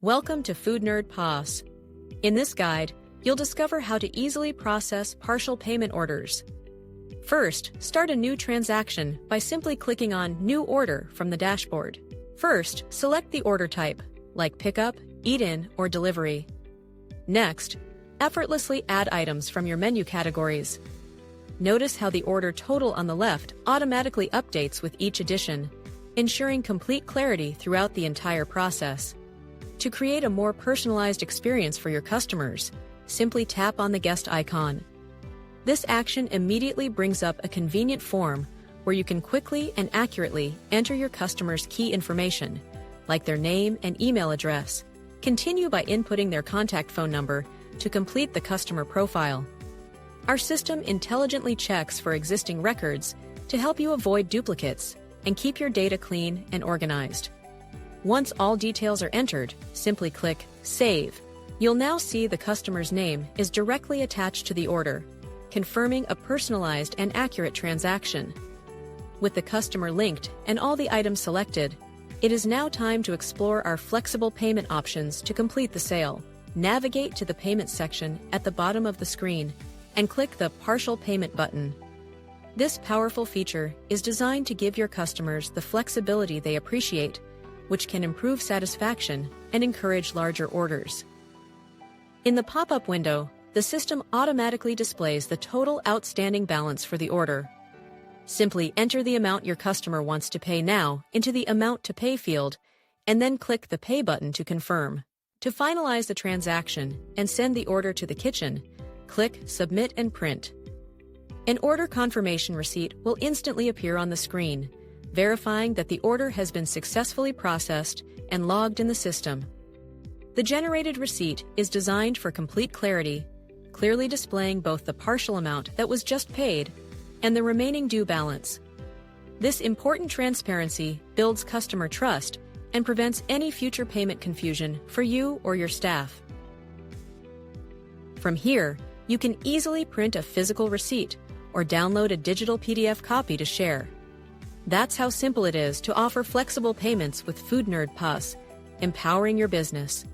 Welcome to Foodnerd POS. In this guide, you'll discover how to easily process partial payment orders. First, start a new transaction by simply clicking on New Order from the dashboard. First, select the order type, like pickup, eat-in, or delivery. Next, effortlessly add items from your menu categories. Notice how the order total on the left automatically updates with each addition, ensuring complete clarity throughout the entire process. To create a more personalized experience for your customers, simply tap on the guest icon. This action immediately brings up a convenient form where you can quickly and accurately enter your customers' key information, like their name and email address. Continue by inputting their contact phone number to complete the customer profile. Our system intelligently checks for existing records to help you avoid duplicates and keep your data clean and organized. Once all details are entered, simply click Save. You'll now see the customer's name is directly attached to the order, confirming a personalized and accurate transaction. With the customer linked and all the items selected, it is now time to explore our flexible payment options to complete the sale. Navigate to the payment section at the bottom of the screen and click the Partial Payment button. This powerful feature is designed to give your customers the flexibility they appreciate, which can improve satisfaction and encourage larger orders. In the pop-up window, the system automatically displays the total outstanding balance for the order. Simply enter the amount your customer wants to pay now into the Amount to Pay field, and then click the Pay button to confirm. To finalize the transaction and send the order to the kitchen, click Submit and Print. An order confirmation receipt will instantly appear on the screen, verifying that the order has been successfully processed and logged in the system. The generated receipt is designed for complete clarity, clearly displaying both the partial amount that was just paid and the remaining due balance. This important transparency builds customer trust and prevents any future payment confusion for you or your staff. From here, you can easily print a physical receipt or download a digital PDF copy to share. That's how simple it is to offer flexible payments with Foodnerd POS, empowering your business.